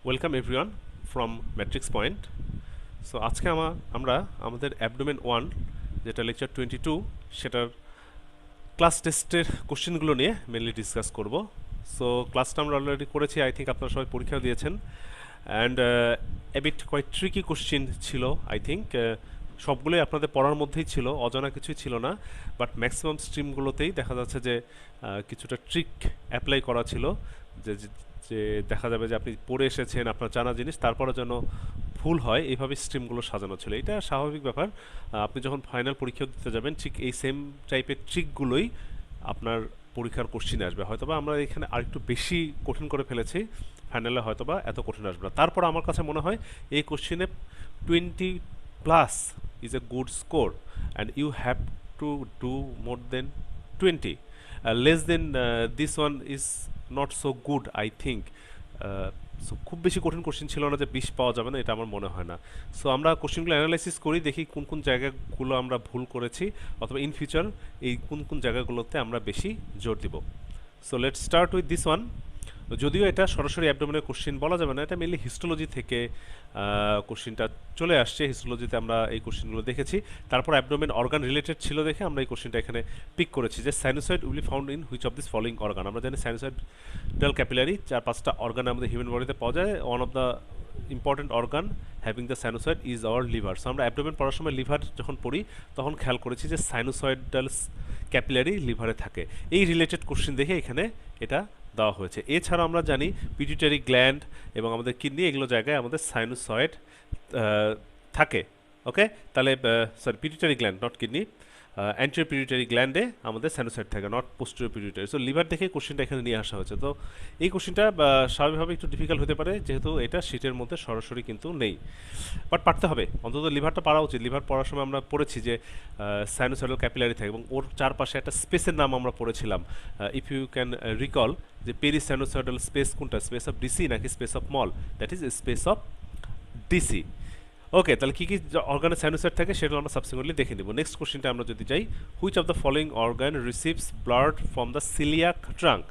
Welcome everyone from matrix point. So আজকে আমরা আমাদের অ্যাবডোমেন 1 যেটা লেকচার 22 সেটার ক্লাস টেস্টের কোশ্চেনগুলো নিয়ে মেনলি ডিসকাস করব। সো ক্লাসটা আমরা অলরেডি করেছি, আই থিঙ্ক আপনারা সবাই পরীক্ষা দিয়েছেন and a bit quite tricky question ছিল। আই থিঙ্ক সবগুলোই আপনাদের পড়ার মধ্যেই ছিল, অজানা কিছুই ছিল না, বাট ম্যাক্সিমাম স্ট্রিমগুলোতেই দেখা যাচ্ছে যে কিছুটা ট্রিক অ্যাপ্লাই করা ছিল, যে যে দেখা যাবে যে আপনি পড়ে এসেছেন আপনার জানা জিনিস তারপরে যেন ভুল হয়, এইভাবে স্ট্রিমগুলো সাজানো ছিল। এটা স্বাভাবিক ব্যাপার। আপনি যখন ফাইনাল পরীক্ষা দিতে যাবেন ঠিক এই সেম টাইপের ট্রিকগুলোই আপনার পরীক্ষার কোশ্চিনে আসবে। হয়তোবা আমরা এখানে আরেকটু বেশি কঠিন করে ফেলেছি, ফাইনালে হয়তোবা এত কঠিন আসবে না। তারপর আমার কাছে মনে হয় এই কোশ্চিনে 20 plus is a good score and you have to do more than 20। Less than this one is not so good I think. So খুব বেশি কঠিন কোশ্চেন ছিল না যে 20 পাওয়া যাবে না, এটা আমার মনে হয় না। সো আমরা কোশ্চেনগুলো অ্যানালাইসিস করি, দেখি কোন কোন জায়গাগুলো আমরা ভুল করেছি অথবা ইন ফিউচার এই কোন কোন জায়গাগুলোতে আমরা বেশি জোর দিব। So let's start with this one. যদিও এটা সরাসরি অ্যাবডোমেনের কোশ্চেন বলা যাবে না, এটা মেনলি হিস্টোলজি থেকে কোশ্চেনটা চলে আসছে। হিস্টোলজিতে আমরা এই কোশ্চেনগুলো দেখেছি, তারপর অ্যাবডোমেন অর্গান রিলেটেড ছিল দেখে আমরা এই কোশ্চেনটা এখানে পিক করেছি যে sinusoid will be found in which of this following organ. আমরা জানি সাইনোসয়েডাল ক্যাপিলারি 4-5টা অর্গান আমাদের হিউম্যান বডিতে পাওয়া যায়। One of the important organ having the sinusoid is our liver. So আমরা অ্যাবডোমেন পড়ার সময় লিভার যখন পড়ি তখন খেয়াল করেছি যে সাইনোসয়েডাল ক্যাপিলারি লিভারে থাকে। এই রিলেটেড কোশ্চেন দেখে এখানে এটা দেওয়া হয়েছে। এছাড়া আমরা জানি পিটুইটারি গ্ল্যান্ড এবং আমাদের কিডনি, এগুলো জায়গায় আমাদের সাইনোসয়েড থাকে। ওকে, তাহলে sorry, pituitary gland not kidney, anterior pituitary গ্ল্যান্ডে আমাদের সাইনোসয়েড থাকে, not posterior pituitary. So liver দেখে কোশ্চেনটা এখানে নিয়ে আসা হয়েছে। তো এই কোশ্চেনটা স্বাভাবিকভাবে একটু ডিফিকাল্ট হতে পারে, যেহেতু এটা শীটের মধ্যে সরাসরি কিন্তু নেই, বাট পারতে হবে, অন্তত লিভারটা পারা উচিত। লিভার পড়ার সময় আমরা পড়েছি যে সাইনোসয়েডাল ক্যাপিলারি থাকে এবং ওর চারপাশে একটা স্পেসের নাম আমরা পড়েছিলাম, ইফ ইউ ক্যান রিকল, যে পেরিসাইনোসয়েডাল স্পেস কোনটা, স্পেস অফ ডিসি নাকি space of Mall? That is space of Disse. Okay, তাহলে কী কী অর্গানে সাইনোসয়েড থাকে সেটা আমরা সাবসিকুয়েন্টলি দেখে নিব। নেক্সট কোশ্চেনটা আমরা যদি যাই, which of the following organ receives blood from the coeliac trunk?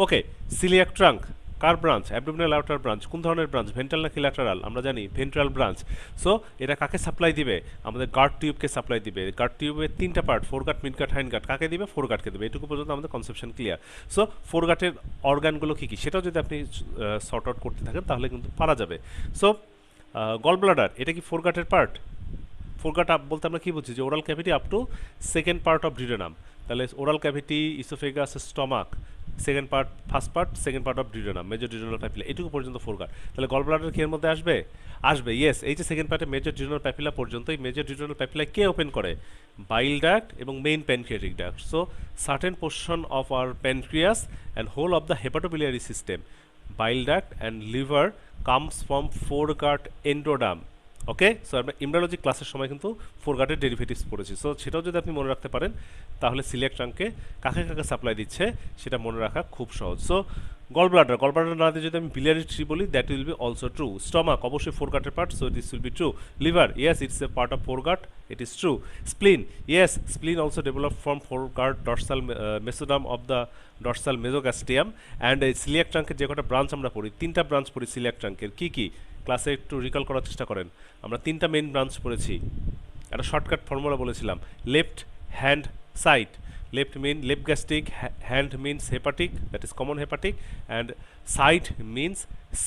Okay, coeliac trunk car branch? Abdominal outer branch. কোন ধরনের ব্রাঞ্চ? ভেন্ট্রাল নাকি ল্যাটারাল? আমরা জানি ভেন্ট্রাল ব্রাঞ্চ। সো এটা কাকে সাপ্লাই দিবে? আমাদের গার্ড টিউবকে সাপ্লাই দিবে। গার্ড টিউবের 3টা পার্ট, ফোরগাট, মিডগাট, হাইন্ডগাট। কাকে দিবে? ফোরগাটকে দেবে। এটুকু পর্যন্ত আমাদের কনসেপশন ক্লিয়ার। সো ফোরগাটের অর্গানগুলো কী কী সেটাও যদি আপনি সর্ট আউট করতে থাকেন তাহলে কিন্তু পারা যাবে। সো গল ব্লাডার, এটা কি ফোরগাটের পার্ট? ফোরগাট আপ বলতে আমরা কী বুঝি? যে oral cavity up to second part of duodenum. তাহলে oral cavity, oesophagus, stomach, second part, first part, second part of duodenum, major duodenal papilla, এটুকু পর্যন্ত ফোরগাট। তাহলে গল ব্লাডার কি এর মধ্যে আসবে? আসবে, ইয়েস। এই যে সেকেন্ড পার্টে মেজর ডিউডেনাল প্যাপিলা পর্যন্ত, এই মেজর ডিউডেনাল প্যাপিলা কে ওপেন করে? বাইল ডাক্ট এবং main pancreatic duct. So certain portion of our pancreas and whole of the hepatobiliary system, bile duct and liver comes from foregut endoderm. Okay, so আমরা embryology ক্লাসের সময় কিন্তু ফোরগাটের derivatives পড়েছি। So সেটাও যদি আপনি মনে রাখতে পারেন তাহলে সিলিয়াক ট্রাঙ্কে কাকে কাকে সাপ্লাই দিচ্ছে সেটা মনে রাখা খুব সহজ। সো গল ব্লাডার না দিয়ে যদি আমি biliary tree বলি, that will be also true. Stomach অবশ্যই ফোরগাটের part, so this will be true. Liver, yes, it's a part of foregut, it is true. Spleen, yes, spleen also develop from foregut dorsal mesoderm of the dorsal mesogastrium. And এই coeliac ট্রাঙ্কের যে কটা branch আমরা পড়ি, 3টা branch পড়ি coeliac ট্রাঙ্কের। কী কী? ক্লাসে একটু রিকল করার চেষ্টা করেন। আমরা 3টা মেইন ব্রাঞ্চ পড়েছি, একটা শর্টকাট ফর্মুলা বলেছিলাম, left hand side. Left mean left gastric, hand means hepatic, that is common hepatic, and side means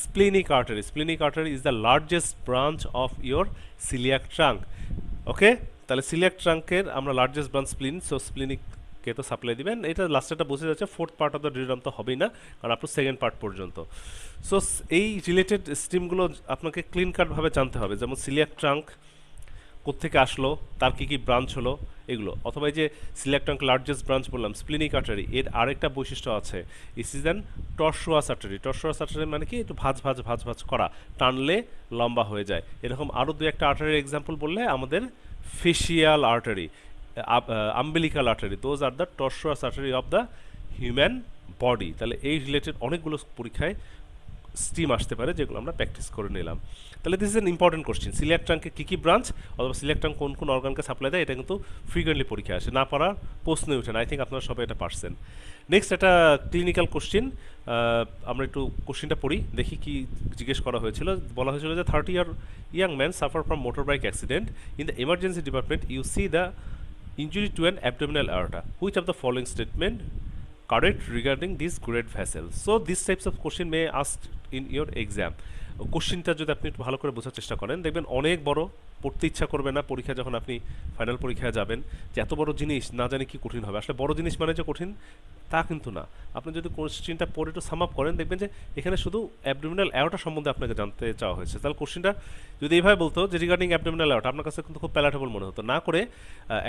splenic artery. Splenic artery is the largest branch of your celiac trunk. Okay, তাহলে celiac ট্রাঙ্কের আমরা largest branch স্প্লিন, so স্প্লিনিককে তো supply দিবেন। এটা লাস্টেরটা বোঝা যাচ্ছে, fourth part of the duodenum তো হবেই না, কারণ আপনার সেকেন্ড পার্ট পর্যন্ত। সো এই রিলেটেড স্ট্রিমগুলো আপনাকে ক্লিন কাটভাবে জানতে হবে, যেমন সিলিয়াক ট্রাঙ্ক কোত্থেকে আসলো, তার কী কী ব্রাঞ্চ হলো, এগুলো। অথবা এই যে সিলিয়াক ট্রাঙ্ক লার্জেস্ট ব্রাঞ্চ বললাম, স্প্লিনিক আর্টারি, এর আরেকটা বৈশিষ্ট্য আছে, is is an tortuous artery. Tortuous artery মানে কি? একটু ভাঁজ ভাঁজ করা, টানলে লম্বা হয়ে যায়। এরকম আরও 2-1টা আর্টারির এক্সাম্পল বললে আমাদের facial artery, umbilical artery, those are the tortuous artery of the human body. তাহলে এই রিলেটেড অনেকগুলো পরীক্ষায় স্টিম আসতে পারে, যেগুলো আমরা প্র্যাকটিস করে নিলাম। তাহলে this is an important question, coeliac ট্রাঙ্কে কী কী ব্রাঞ্চ অথবা সিলিয়াক ট্রাঙ্ক কোন কোন অর্গানকে সাপ্লাই দেয়, এটা কিন্তু ফ্রিকোয়েন্টলি পরীক্ষা আসে, না পারার প্রশ্নই ওঠে না। আই থিঙ্ক আপনারা সবাই এটা পারছেন। নেক্সট একটা ক্লিনিক্যাল কোশ্চেন, আমরা একটু কোশ্চেনটা পড়ি, দেখি কি জিজ্ঞেস করা হয়েছিল। বলা হয়েছিল যে 30-year young man suffer from motorbike accident. In the emergency department, you see the injury to an abdominal aorta. Which of the following statement correct regarding this great vessel? So these types of question may asked in your exam. কোশ্চেনটা যদি আপনি একটু ভালো করে বোঝার চেষ্টা করেন, দেখবেন অনেক বড়, পড়তে ইচ্ছা করবে না পরীক্ষা যখন আপনি ফাইনাল পরীক্ষায় যাবেন, যে এত বড় জিনিস না জানি কি কঠিন হবে। আসলে বড় জিনিস মানে যে কঠিন তা কিন্তু না। আপনি যদি কোশ্চেনটা পড়ে একটু সাম আপ করেন, দেখবেন যে এখানে শুধু অ্যাবডোমিনাল অ্যাওর্টা সম্বন্ধে আপনাকে জানতে চাওয়া হয়েছে। তাহলে কোশ্চেনটা যদি এইভাবে বলতো যে রিগার্ডিং অ্যাবডোমিনাল অ্যাওর্টা, আপনার কাছে কিন্তু খুব প্যালাটেবল মনে হতো, না করে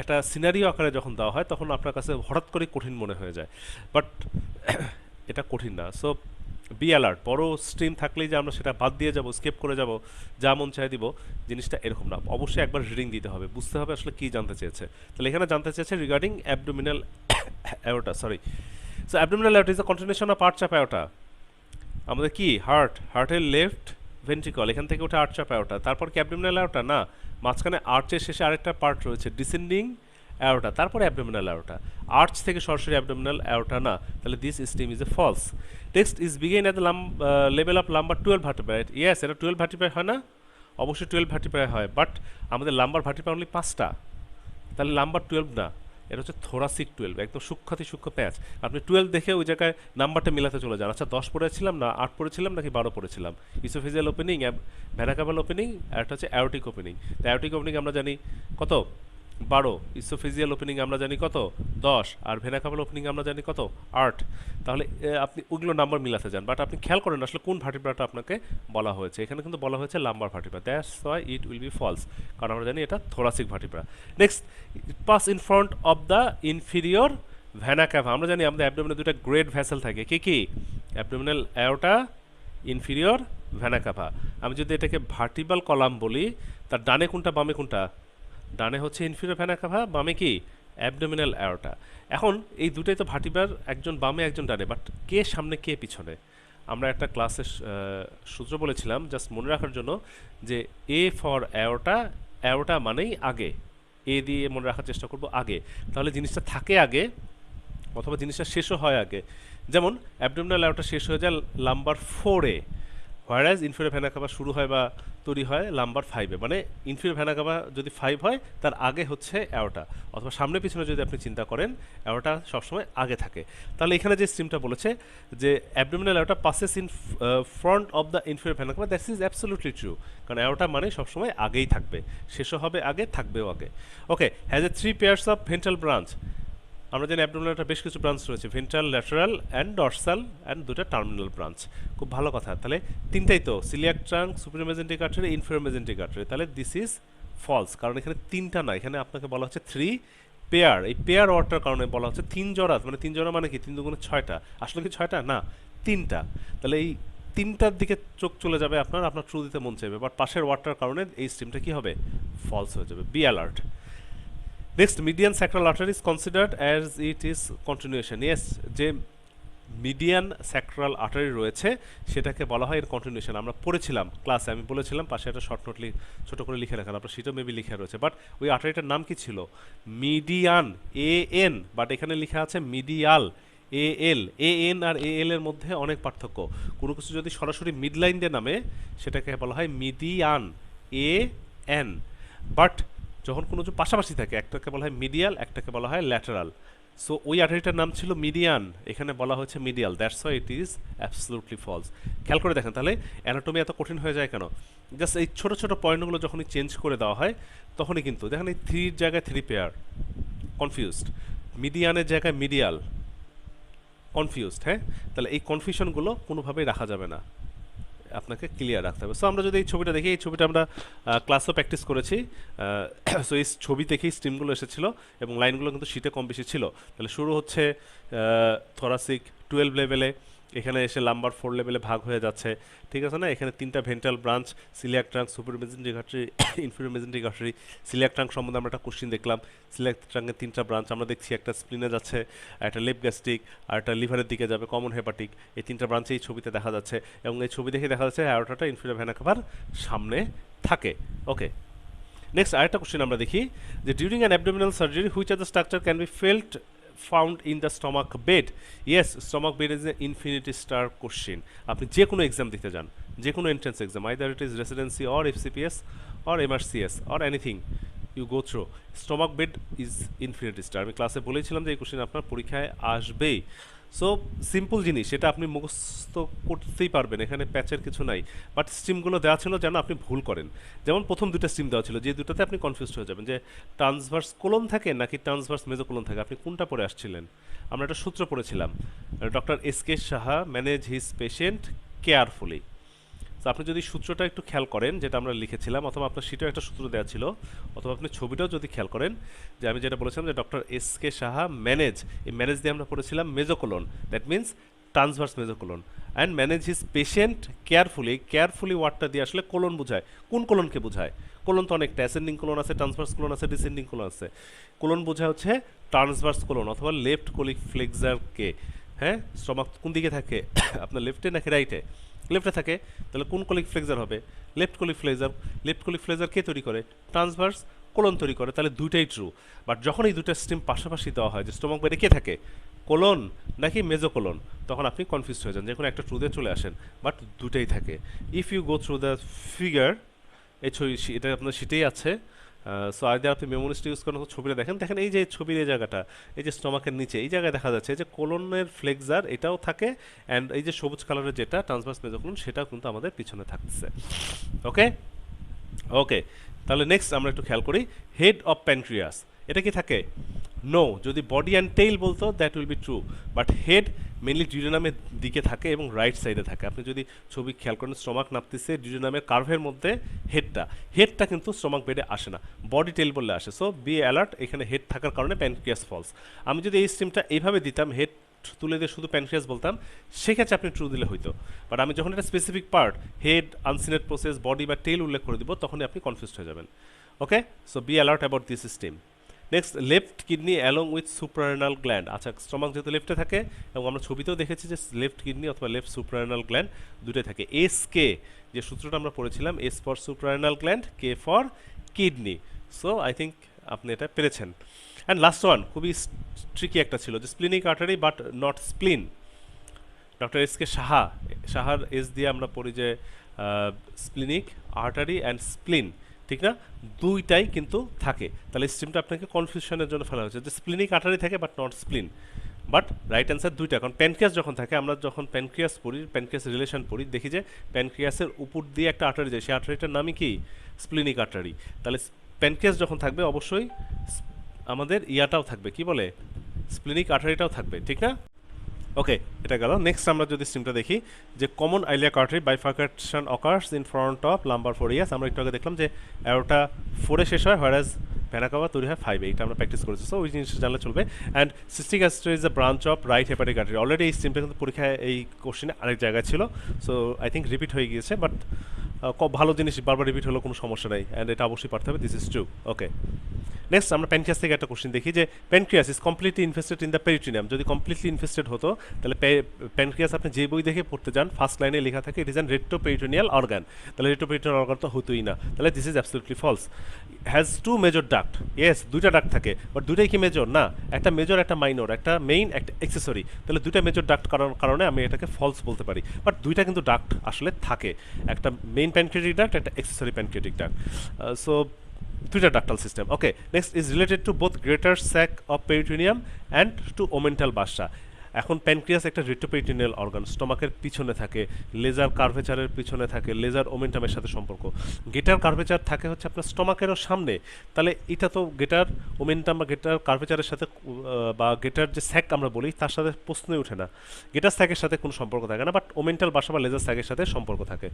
একটা সিনারিও আকারে যখন দেওয়া হয় তখন আপনার কাছে হঠাৎ করে কঠিন মনে হয়ে যায়। বাট এটা কঠিন না। সো বি অ্যালার্ট, বড় স্ট্রিম থাকলেই যে আমরা সেটা বাদ দিয়ে যাব, স্কিপ করে যাব, যা মন চাই দিব, জিনিসটা এরকম না। অবশ্যই একবার রিডিং দিতে হবে, বুঝতে হবে আসলে কী জানতে চেয়েছে। তাহলে এখানে জানতে চেয়েছে regarding abdominal aorta, sorry. So abdominal aorta is the continuation of arch of aorta. আমাদের কি হার্টের লেফট ভেন্ট্রিকল, এখান থেকে ওঠে আর্চ অফ অ্যাওর্টা। তারপর কি অ্যাবডোমিনাল অ্যাওর্টা? না, মাঝখানে আর্চের শেষে আরেকটা পার্ট রয়েছে ডিসেন্ডিং অ্যাওর্টা, তারপরে অ্যাবডোমিনাল অ্যাওর্টা। আর্চ থেকে সরাসরি অ্যাবডোমিনাল অ্যাওর্টা না, তাহলে this stem is a false. Text is begin at the level of lumbar 12 vertebrae. Yes, এটা 12 ভার্টিব্রাই হয় না? অবশ্যই 12 ভার্টিব্রাই হয়, বাট আমাদের লাম্বার ভার্টিব্রাই অনলি 5টা, তাহলে লাম্বার 12 না, এটা হচ্ছে থোরাসিক 12, একদম সূক্ষ্মাতি সূক্ষ্ম প্যাঁচ। আপনি 12 দেখে ওই জায়গায় নাম্বারটা মিলাতে চলে যান, আচ্ছা 10 পড়েছিলাম না 8 পড়েছিলাম নাকি 12 পড়েছিলাম। ইসোফেজিয়াল ওপেনিং, ভ্যানাকাভাল ওপেনিং, আর একটা হচ্ছে অ্যাওর্টিক ওপেনিং। তো অ্যাওর্টিক ওপেনিং আমরা জানি কত? 12। ইসোফেজিয়াল ওপেনিং আমরা জানি কত? 10। আর ভেনাকাভাল ওপেনিং আমরা জানি কত? 8। তাহলে আপনি ওইগুলো নাম্বার মিলাতে যান, বাট আপনি খেয়াল করেন আসলে কোন ভার্টিব্রাটা আপনাকে বলা হয়েছে। এখানে কিন্তু বলা হয়েছে lumbar vertebra, that's why it will be false, কারণ আমরা জানি এটা thoracic vertebra. Next, pass in front of the inferior vena cava. আমরা জানি আমাদের অ্যাবডোমিনে দুটো গ্রেট ভেসেল থাকে, কি কি? Abdominal aorta, inferior vena cava. আমি যদি এটাকে ভার্টিব্রাল কলাম বলি, তার ডানে কোনটা বামে কোনটা? ডানে হচ্ছে ইনফিরিয়র ভেনা ক্যাভা, বামে কি? Abdominal aorta. এখন এই দুটোই তো ভার্টিব্রার, একজন বামে একজন ডানে, বাট কে সামনে কে পিছনে? আমরা একটা ক্লাসে সূত্র বলেছিলাম জাস্ট মনে রাখার জন্য, যে এ ফর অ্যাওর্টা, অ্যাওর্টা মানেই আগে, এ দিয়ে মনে রাখার চেষ্টা করব আগে। তাহলে জিনিসটা থাকে আগে অথবা জিনিসটা শেষও হয় আগে। যেমন অ্যাবডোমিনাল অ্যাওর্টা শেষ হয়ে যায় লাম্বার 4-এ, হোয়ারাজ ইনফিরিয়র ভেনা ক্যাভা শুরু হয় বা তৈরি হয় লাম্বার 5-এ। মানে ইনফিরিয়র ভেনা ক্যাভা যদি 5 হয়, তার আগে হচ্ছে অ্যাওর্টা, অথবা সামনে পিছনে যদি আপনি চিন্তা করেন, অ্যাওর্টা সবসময় আগে থাকে। তাহলে এখানে যে স্ট্রিমটা বলেছে যে abdominal aorta passes in front of the inferior vena cava, that's is absolutely true, কারণ অ্যাওর্টা মানে সবসময় আগেই থাকবে, শেষও হবে আগে, থাকবেও আগে। Okay, has a 3 pairs of ventral branch. আমরা জানি অ্যাবডোমিনালটা বেশ কিছু ব্রাঞ্চ রয়েছে, ventral, lateral and dorsal, and দুটো টার্মিনাল ব্রাঞ্চ। খুব ভালো কথা। তাহলে তিনটাই তো, coeliac trunk, superior mesenteric artery, inferior mesenteric artery. তাহলে দিস ইজ ফলস, কারণ এখানে তিনটা না, এখানে আপনাকে বলা হচ্ছে 3 পেয়ার। এই পেয়ার ওয়ার্ডটার কারণে বলা হচ্ছে 3 জোড়া, মানে 3 জোড়া মানে কি 3 দুগুণে 6টা। আসলে কি 6টা না, 3টা। তাহলে এই 3টার দিকে চোখ চলে যাবে আপনার ট্রু দিতে মন চাইবে, বাট পাশের ওয়ার্ডটার কারণে এই স্ট্রিমটা কি হবে? ফলস হয়ে যাবে। Be alert. Next, median sacral artery is considered as it is continuation. Yes, যে মিডিয়ান স্যাক্রাল আর্টারি রয়েছে সেটাকে বলা হয় এর কন্টিনিউশন। আমরা পড়েছিলাম ক্লাসে, আমি বলেছিলাম পাশে একটা শর্ট নোট ছোট করে লিখে রাখান, আপনার সেটাও মেবি লিখে রয়েছে। বাট ওই আর্টারিটার নাম কি ছিল? মিডিয়ান, AN, বাট এখানে লেখা আছে মিডিয়াল, AL। AN আর AL এর মধ্যে অনেক পার্থক্য। কোনো কিছু যদি সরাসরি মিডলাইন দিয়ে নামে সেটাকে বলা হয় মিডিয়ান, AN। বাট যখন কোনো কিছু পাশাপাশি থাকে, একটাকে বলা হয় মিডিয়াল, একটাকে বলা হয় ল্যাটারাল। সো ওই আর্টারিটার নাম ছিল মিডিয়ান, এখানে বলা হয়েছে medial, that's why it is absolutely false. খেয়াল করে দেখেন তাহলে অ্যানাটমি এত কঠিন হয়ে যায় কেন? জাস্ট এই ছোটো ছোটো পয়েন্টগুলো যখনই চেঞ্জ করে দেওয়া হয় তখনই কিন্তু দেখেন এই 3-র জায়গায় 3 পেয়ার, কনফিউজড। মিডিয়ানের জায়গায় মিডিয়াল, কনফিউজড। হ্যাঁ, তাহলে এই কনফিউশনগুলো কোনোভাবেই রাখা যাবে না, আপনাকে ক্লিয়ার রাখতে হবে। সো আমরা যদি এই ছবিটা দেখি, এই ছবিটা আমরা ক্লাসেও প্র্যাকটিস করেছি। সো এই ছবি দেখেই স্ট্রিমগুলো এসেছিলো এবং লাইনগুলো কিন্তু শীতে কম বেশি ছিল। তাহলে শুরু হচ্ছে থোরাসিক 12 লেভেলে, এখানে এসে লাম্বার 4 লেভেলে ভাগ হয়ে যাচ্ছে, ঠিক আছে না? এখানে তিনটা ventral branch, coeliac trunk, super mesenteric artery, inferior mesenteric artery. Coeliac trunk সম্বন্ধে আমরা একটা কোশ্চিন দেখলাম। সিলিয়াক ট্রাঙ্কের তিনটা ব্রাঞ্চ আমরা দেখছি, একটা স্প্লিনে যাচ্ছে, একটা লেফট গ্যাস্ট্রিক, আর একটা লিভারের দিকে যাবে, কমন হেপাটিক। এই তিনটা ব্রাঞ্চে এই ছবিতে দেখা যাচ্ছে, এবং এই ছবি দেখে দেখা যাচ্ছে অ্যাওর্টাটা ইনফিরিয়র ভেনা কাভার সামনে থাকে। ওকে, নেক্সট আরেকটা কোশ্চেন আমরা দেখি যে during an abdominal surgery which are the structure can be felt found in the stomach bed. Yes, stomach bed is a infinity star question. আপনি যে কোনো এক্সাম দিতে যান, যে কোনো entrance exam, either it is residency or FCPS or MRCS or anything you go through, stomach bed is infinity star. আমি ক্লাসে বলেছিলাম যে এই কোশ্চেন আপনার পরীক্ষায় আসবেই। সো সিম্পল জিনিস, এটা আপনি মুখস্থ করতেই পারবেন, এখানে প্যাচের কিছু নাই। বাট স্ট্রিমগুলো দেওয়া ছিল যেন আপনি ভুল করেন। যেমন প্রথম দুটো স্ট্রিম দেওয়া ছিল, যে দুটোতে আপনি কনফিউজড হয়ে যাবেন যে ট্রান্সভার্স কোলন থাকে নাকি ট্রান্সভার্স মেজোকোলন থাকে, আপনি কোনটা পড়ে আসছিলেন। আমরা একটা সূত্র পড়েছিলাম, doctor S K Saha manage his patient carefully. তো আপনি যদি সূত্রটা একটু খেয়াল করেন, যেটা আমরা লিখেছিলাম, অথবা আপনার সিটেও একটা সূত্র দেওয়া ছিল, অথবা আপনি ছবিটাও যদি খেয়াল করেন, যে আমি যেটা বলেছিলাম যে doctor S K Saha manage, এই ম্যানেজ দিয়ে আমরা পড়েছিলাম mesocolon, that means transverse mesocolon. And manage his patient carefully, carefully ওয়ার্ডটা দিয়ে আসলে কোলন বোঝায়। কোন কোলনকে বোঝায়? কোলন তো অনেকটা, অ্যাসেন্ডিং কোলন আছে, ট্রান্সভার্স কোলন আছে, ডিসেন্ডিং কোলন আছে। কোলন বোঝায় হচ্ছে ট্রান্সভার্স কোলন অথবা লেফট কোলিক ফ্লেক্সারকে। হ্যাঁ, স্টমাক কোন দিকে থাকে আপনার, লেফটে নাকি রাইটে? লেফটে থাকে, তাহলে কোন কোলিক ফ্লেক্সার হবে? Left colic flexure. Left colic flexure কে তৈরি করে? ট্রান্সভার্স কোলন তৈরি করে, তাহলে দুইটাই ট্রু। বাট যখন এই দুটো স্ট্রিম পাশাপাশি দেওয়া হয় যে স্টমাক বেডে কে থাকে, কোলন নাকি মেজোকোলন, তখন আপনি কনফিউজ হয়ে যান, যে কোনো একটা ট্রুতে চলে আসেন, বাট দুটাই থাকে। If you go through the figure, এই ছবি এটা আপনার শীতেই আছে। সো আইদার আপনি মেমোরিস্ট ইউজ করেন, ছবিটা দেখেন, দেখেন এই যে ছবির এই জায়গাটা, এই যে স্টমাকের নিচে এই জায়গায় দেখা যাচ্ছে যে কোলনের ফ্লেক্সার এটাও থাকে, অ্যান্ড এই যে সবুজ কালারের যেটা ট্রান্সভার্স মেজোকোলন, সেটাও কিন্তু আমাদের পিছনে থাকতেছে। ওকে ওকে, তাহলে নেক্সট আমরা একটু খেয়াল করি, হেড অফ প্যানক্রিয়াস, এটা কি থাকে? নো, যদি বডি অ্যান্ড টেইল বলতো that will be true, but head mainly ডিউডেনামের দিকে থাকে এবং রাইট সাইডে থাকে। আপনি যদি ছবি খেয়াল করেন, স্টমাক নাপতেছে ডিউডেনামের কার্ভের মধ্যে, হেডটা কিন্তু স্টমাক বেডে আসে না, বডি টেইল বললে আসে। সো বি অ্যালার্ট, এখানে হেড থাকার কারণে প্যানক্রিয়াস ফলস। আমি যদি এই স্ট্রিমটা এইভাবে দিতাম, হেড তুলে দিয়ে শুধু প্যানক্রিয়াস বলতাম, সেক্ষেত্রে আপনি ট্রু দিলে হইতো। বাট আমি যখন এটা specific part, head, uncinate process, body বা টেইল উল্লেখ করে দিব, তখনই আপনি কনফিউজড হয়ে যাবেন। Okay, so be alert about this stream. Next, left kidney along with suprarenal gland. আচ্ছা, স্টমাক যেহেতু লেফটে থাকে, এবং আমরা ছবিতেও দেখেছি যে লেফট কিডনি অথবা লেফট সুপ্রারেনাল গ্ল্যান্ড দুটোই থাকে। এস কে, যে সূত্রটা আমরা পড়েছিলাম, S for suprarenal gland, K for kidney. So I think আপনি এটা পেরেছেন। অ্যান্ড লাস্ট ওয়ান খুবই ট্রিকি একটা ছিল, যে splenic artery but not স্প্লিন। Doctor S K Saha, সাহার এস দিয়ে আমরা পড়ি যে স্প্লিনিক আর্টারি অ্যান্ড স্প্লিন, ঠিক না? দুইটাই কিন্তু থাকে। তাহলে স্ট্রিমটা আপনাকে কনফিউশনের জন্য ফেলা হয়েছে, যে স্প্লিনিক আর্টারি থাকে but not স্প্লিন। But right answer দুইটা, কারণ প্যানক্রিয়াস যখন থাকে, আমরা যখন প্যানক্রিয়াস পড়ি, প্যানক্রিয়াস রিলেশন পড়ি, দেখি যে প্যানক্রিয়াসের উপর দিয়ে একটা আর্টারি যায়, সেই আর্টারিটার নামই কি? Splenic artery. তাহলে প্যানক্রিয়াস যখন থাকবে, অবশ্যই আমাদের ইয়াটাও থাকবে, কি বলে, স্প্লিনিক আর্টারিটাও থাকবে, ঠিক না? ওকে, এটা গেল। নেক্সট আমরা যদি স্ট্রিমটা দেখি, যে common iliac artery bifurcation occurs in front of lumber 4 years. আমরা একটু আগে দেখলাম যে অ্যারোটা 4-এ শেষ হয়, হোয়ারাজ ভেনা কাভা তৈরি হয় 5-এ। এটা আমরা প্র্যাকটিস করেছি, সো ওই জিনিসটা জানলে চলবে। And cystic artery is the branch of right hepatic artery. Already এই স্ট্রিমটা কিন্তু পরীক্ষায় এই কোশ্চেনে আরেক জায়গায় ছিল, সো আই থিঙ্ক রিপিট হয়ে গিয়েছে, বাট ভালো জিনিস, বারবার রিপিট হলেও কোনো সমস্যা নেই, অ্যান্ড এটা অবশ্যই পারতে হবে, this is true. Okay, next আমরা প্যানক্রিয়াস থেকে একটা কোশ্চেন দেখি, যে pancreas is completely infested in the peritoneum. যদি কমপ্লিটলি ইনফেস্টেড হতো, তাহলে প্যানক্রিয়াস আপনি যে বই দেখে পড়তে যান, ফার্স্ট লাইনে লেখা থাকে it is an retroperitoneal organ. তাহলে রেট্রোপেরিটোনিয়াল অর্গান তো হতোই না, তাহলে this is absolutely false. Has two major duct, yes, দুইটা ডাক্ট থাকে, বাট দুইটাই কি মেজর? না, একটা মেজর একটা মাইনর, একটা মেইন একটা এক্সেসরি। তাহলে দুইটা মেজর ডাক্ট কারণে আমি এটাকে ফলস বলতে পারি, বাট দুইটা কিন্তু ডাক্ট আসলে থাকে, একটা মেইন প্যানক্রিয়াটিক ডাক্ট, একটা এক্সেসরি প্যানক্রিয়াটিক ডাক্ট। সো দুইটা ductal system. Okay, next is related to both greater sac of peritoneum and to omental bursa. এখন প্যানক্রিয়াস একটা রেট্রোপেরিটোনিয়াল অর্গান, স্টমাকের পিছনে থাকে, লেজার কার্ভেচারের পিছনে থাকে, লেজার ওমেন্টামের সাথে সম্পর্ক। গেটার কার্ভেচার থাকে হচ্ছে আপনার স্টমাকেরও সামনে, তাহলে এটা তো গেটার ওমেন্টাম বা গেটার কার্ভেচারের সাথে বা গেটার যে স্যাক আমরা বলি তার সাথে প্রশ্নই ওঠে না, গেটার স্যাকের সাথে কোনো সম্পর্ক থাকে না, বাট ওমেন্টাল বাসা বা লেজার স্যাকের সাথে সম্পর্ক থাকে।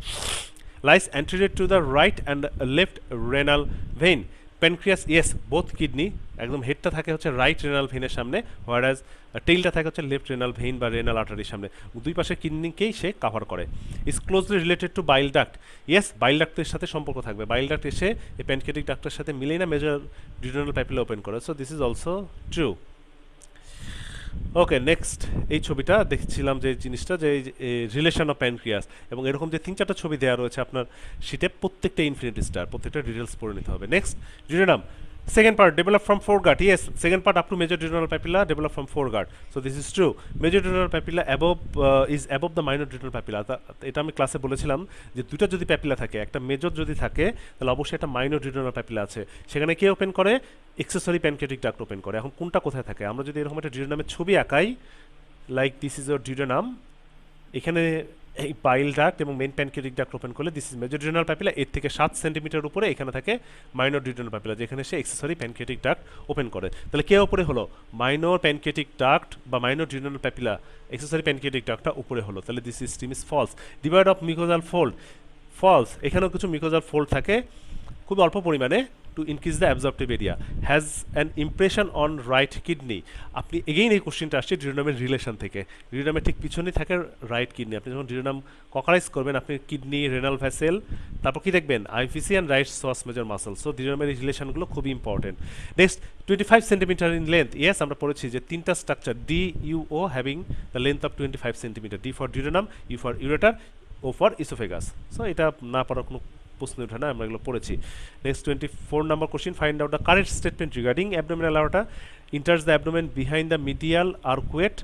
Lies anterior to the right and left renal vein. Pancreas yes both kidney, একদম হেডটা থাকে হচ্ছে রাইট রেনাল ভেইনের সামনে, হোয়ারাজ টেইলটা থাকে হচ্ছে লেফট রেনাল ভেইন বা রেনাল আর্টারির সামনে, দুই পাশে কিডনিকেই সে কাভার করে। Is closely related to bile duct, yes bile ডাক্টের সাথে সম্পর্ক থাকবে, বাইল ডাক্ট এসে এই প্যানক্রিয়াটিক ডাক্টের সাথে মিলেই না মেজর ডিউডেনাল প্যাপিলা ওপেন করে, so this is also true. Okay next, এই ছবিটা দেখছিলাম যে জিনিসটা যে রিলেশন অফ প্যানক্রিয়াস, এবং এরকম যে 3-4টা ছবি দেওয়া রয়েছে আপনার শীটে, প্রত্যেকটা ইনফিনিটি স্টার, প্রত্যেকটা ডিটেলস পড়ে নিতে হবে। Next duodenum, second part develop from foregut, yes second part up to major duodenal papilla develop from foregut, so this is true. Major duodenal papilla above is above the minor duodenal papilla, এটা আমি ক্লাসে বলেছিলাম যে দুইটা যদি papilla থাকে, একটা major যদি থাকে তাহলে অবশ্যই একটা মাইনর duodenal প্যাপিলা আছে, সেখানে কে ওপেন করে, এক্সেসরি প্যানক্রিয়াটিক ডাক্ট ওপেন করে। এখন কোনটা কোথায় থাকে, আমরা যদি এরকম একটা ডিউডেনামের ছবি আঁকাই, like this is your duodenum, এখানে এই পাইল ডাক্ট এবং মেইন প্যানক্রিয়াটিক ডাক্ট ওপেন করলে this is major duodenal papilla, এর থেকে 7 সেন্টিমিটার উপরে এখানে থাকে মাইনর ডিউডেনাল প্যাপিলা, যেখানে সে এক্সেসরি প্যানক্রিয়াটিক ডাক্ট ওপেন করে। তাহলে কে উপরে হলো, মাইনর প্যানক্রিয়াটিক ডাক্ট বা minor duodenal papilla, accessory pancreatic ডাক্টটা উপরে হলো, তাহলে this is stem is false. Divide of mucosal fold, false, এখানেও কিছু মিকোজাল ফোল্ড থাকে খুব অল্প পরিমাণে, to increase the absorptive area, has an impression on right kidney. আপনি এগেইন এই কোশ্চেনটা আসছে ডিউডেনামের রিলেশন থেকে, ডিউডেনামের ঠিক পিছনেই থাকে রাইট কিডনি, আপনি যখন ডিউডেনাম ককারাইজ করবেন আপনি কিডনি, রেনাল ভেসেল, তারপর কি দেখবেন IVC and right psoas major muscle, so ডিউডেনামের রিলেশনগুলো খুবই important. Next 25 centimetre in length, yes আমরা পড়েছি যে 3টা structure D U O having the length of 25 centimetre, D for duodenum, U for ureter, O for oesophagus, so এটা না পড়ার কোনো প্রশ্ন ওঠে না, আমরা এগুলো পড়েছি। Next 24 number question, find out the correct statement regarding abdominal aorta enters the abdomen behind the medial arcuate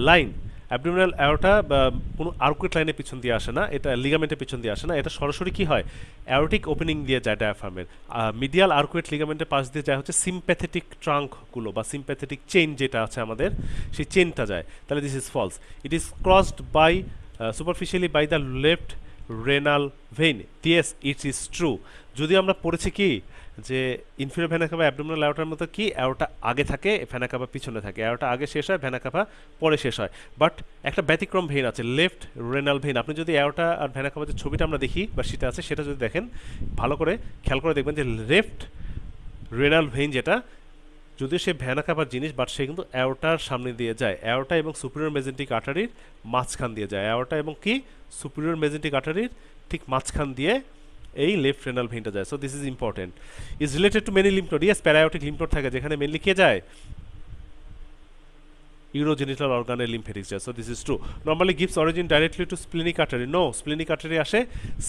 line. Abdominal aorta কোনো আর্কুয়েট লাইনের পিছন দিয়ে আসে না, এটা লিগামেন্টের পিছন দিয়ে আসে না, এটা সরাসরি কি হয়, অ্যাওরটিক ওপেনিং দিয়ে যায় ডায়াফ্রামের, মিডিয়াল আর্কুয়েট লিগামেন্টের পাশ দিয়ে যায় হচ্ছে সিম্প্যাথেটিক ট্রাঙ্কগুলো বা সিম্প্যাথেটিক চেইন যেটা আছে আমাদের, সেই চেইনটা যায়, তাহলে this is false. It is crossed by superficially by the left renal vein, yes it is true. যদি আমরা পড়েছি কি যে ইনফিরিয়র ভেনা কাভা অ্যাবডোমিনাল অ্যাওরটার মতো কি, অ্যাওরটা আগে থাকে, ভেনা কাভা পিছনে থাকে, অ্যাওরটা আগে শেষ হয়, ভেনা কাভা পরে শেষ হয়, বাট একটা ব্যতিক্রম ভেইন আছে, লেফট রেনাল ভেইন। আপনি যদি অ্যাওরটা আর ভেনা কাভা যে ছবিটা আমরা দেখি বা সেটা আছে, সেটা যদি দেখেন ভালো করে খেয়াল করে দেখবেন যে লেফট রেনাল ভেইন যেটা, যদিও সে ভেনা কাভার জিনিস, বাট সে কিন্তু অ্যাওরটার সামনে দিয়ে যায়, অ্যাওরটা এবং সুপিরিয়র মেজেন্টিক আর্টারির মাঝখান দিয়ে যায়, অ্যাওরটা এবং কি সুপিরিয়র মেজেন্টিক আর্টারির ঠিক মাঝখান দিয়ে এই লেফট রেনাল ভেইনটা যায়, so this is important. Is related to many lymph node, yes paraaortic lymph node থাকে, যেখানে মেনলি কে যায়, urogenital organ lymphatic যায়, so this is true. Normally gives origin directly to splenic artery, no splenic artery আসে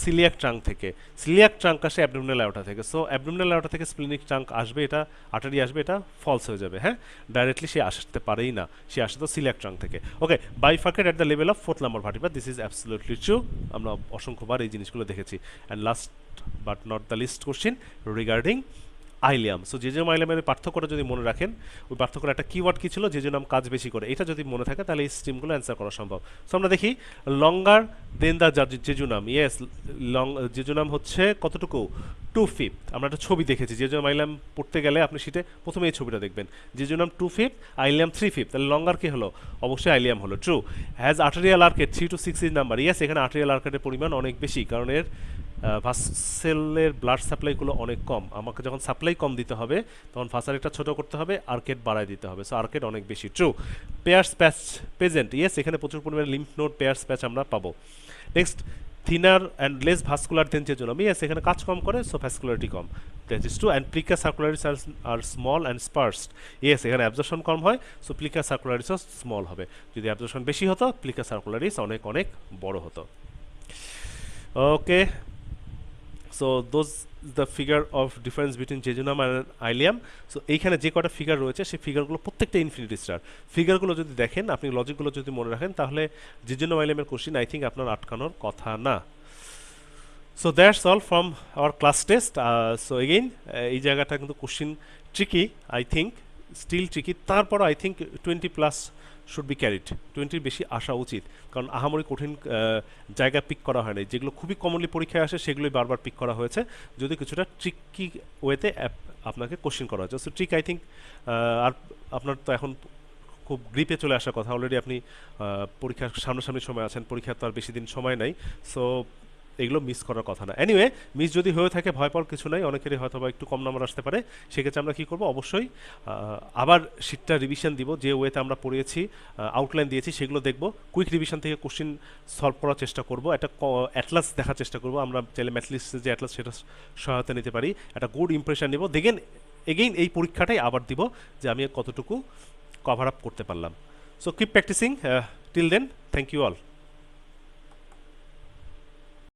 celiac trunk থেকে, celiac trunk আসে abdominal aorta থেকে, so abdominal aorta থেকে splenic trunk আসবে, এটা artery আসবে, এটা false হয়ে যাবে, হ্যাঁ ডাইরেক্টলি সে আসতে পারেই না, সে আসে তো celiac trunk থেকে। ওকে, bifurcate at the level of 4th lumbar vertebra, this is absolutely true, আমরা অসংখ্যবার এই জিনিসগুলো দেখেছি। and last but not the least question regarding ileum, so jejunum আইলিয়ামের পার্থক্যটা যদি মনে রাখেন, ওই পার্থক্যের একটা কিওয়ার্ড কী ছিল, জেজুনাম কাজ বেশি করে, এটা যদি মনে থাকে তাহলে এই স্ট্রিমগুলো অ্যান্সার করা সম্ভব। সো আমরা দেখি লঙ্গার দেন দ্য জেজুনাম, ইয়েস জেজুনাম হচ্ছে কতটুকু, 2/5, আমরা একটা ছবি দেখেছি, জেজুনাম আইলিয়াম পড়তে গেলে আপনি শীতে প্রথমে এই ছবিটা দেখবেন, জেজুনাম 2/5, আইলিয়াম 3/5, তাহলে লঙ্গার কি হলো, অবশ্যই আইলিয়াম হলো। True. Has arterial আর্কেট 3 to 6 is number, yes এখানে আর্টেরিয়াল আর্কেটের পরিমাণ অনেক বেশি, কারণ এর ভাসেলের ব্লাড সাপ্লাইগুলো অনেক কম, আমাকে যখন সাপ্লাই কম দিতে হবে তখন ভাসারেটটা ছোটো করতে হবে, আর্কেট বাড়ায় দিতে হবে, সো আর্কেট অনেক বেশি। True. Peyer's patch present, yes এখানে প্রচুর পরিমাণে লিম্ফ নোড পেয়ার্স প্যাচ আমরা পাবো। Next thinner and less vascular than jejunum, yes এখানে কাজ কম করে, সো ভাস্কুলারিটি কম, that is true. And plica circularis are small and sparsed, yes এখানে অ্যাবজর্পশন কম হয়, সো প্লিকা সার্কুলারিসও স্মল হবে, যদি অ্যাবজর্পশন বেশি হতো প্লিকা সার্কুলারিস অনেক অনেক বড় হতো। Okay, so those the figure of difference between jejunum and ileum. So এইখানে যে কটা ফিগার রয়েছে সেই ফিগারগুলো প্রত্যেকটা ইনফিনিটি স্টার, ফিগারগুলো যদি দেখেন আপনি লজিকগুলো যদি মনে রাখেন তাহলে জেজুনাম আইলিয়ামের কোশ্চিন আই থিঙ্ক আপনার আটকানোর কথা না। So that's all from our class test. So again এই জায়গাটা কিন্তু question tricky, I think still tricky, তারপর I think 20+ should be carried, 20-র বেশি আসা উচিত, কারণ আহামরি কঠিন জায়গা পিক করা হয় না, যেগুলো খুবই কমনলি পরীক্ষায় আসে সেগুলোই বারবার পিক করা হয়েছে, যদি কিছুটা ট্রিকি ওয়েতে আপনাকে কোশ্চিন করা হয়েছে। সো ট্রিক আই থিঙ্ক, আর আপনার তো এখন খুব গ্রিপে চলে আসার কথা, অলরেডি আপনি পরীক্ষার সামনাসামনি সময় আছেন, পরীক্ষার তো আর বেশি দিন সময় নাই, সো এগুলো মিস করার কথা না। এনিওয়ে, মিস যদি হয়ে থাকে ভয় পাওয়ার কিছু নাই, অনেকেরই হয়তো বা একটু কম নাম্বার আসতে পারে। সেক্ষেত্রে আমরা কী করবো, অবশ্যই আবার শিটটা রিভিশন দিব, যে ওয়েতে আমরা পড়িয়েছি, আউটলাইন দিয়েছি সেগুলো দেখব, কুইক রিভিশন থেকে কোশ্চিন সলভ করার চেষ্টা করব, একটা অ্যাটলাস দেখার চেষ্টা করব, আমরা চাইলে ম্যাথলিস্টের যে অ্যাটলাস সেটা সহায়তা নিতে পারি, একটা গুড ইমপ্রেশন নেব, দেখেন এগেইন এই পরীক্ষাটাই আবার দিব যে আমি কতটুকু কভার আপ করতে পারলাম। So keep practicing, till then, thank you all.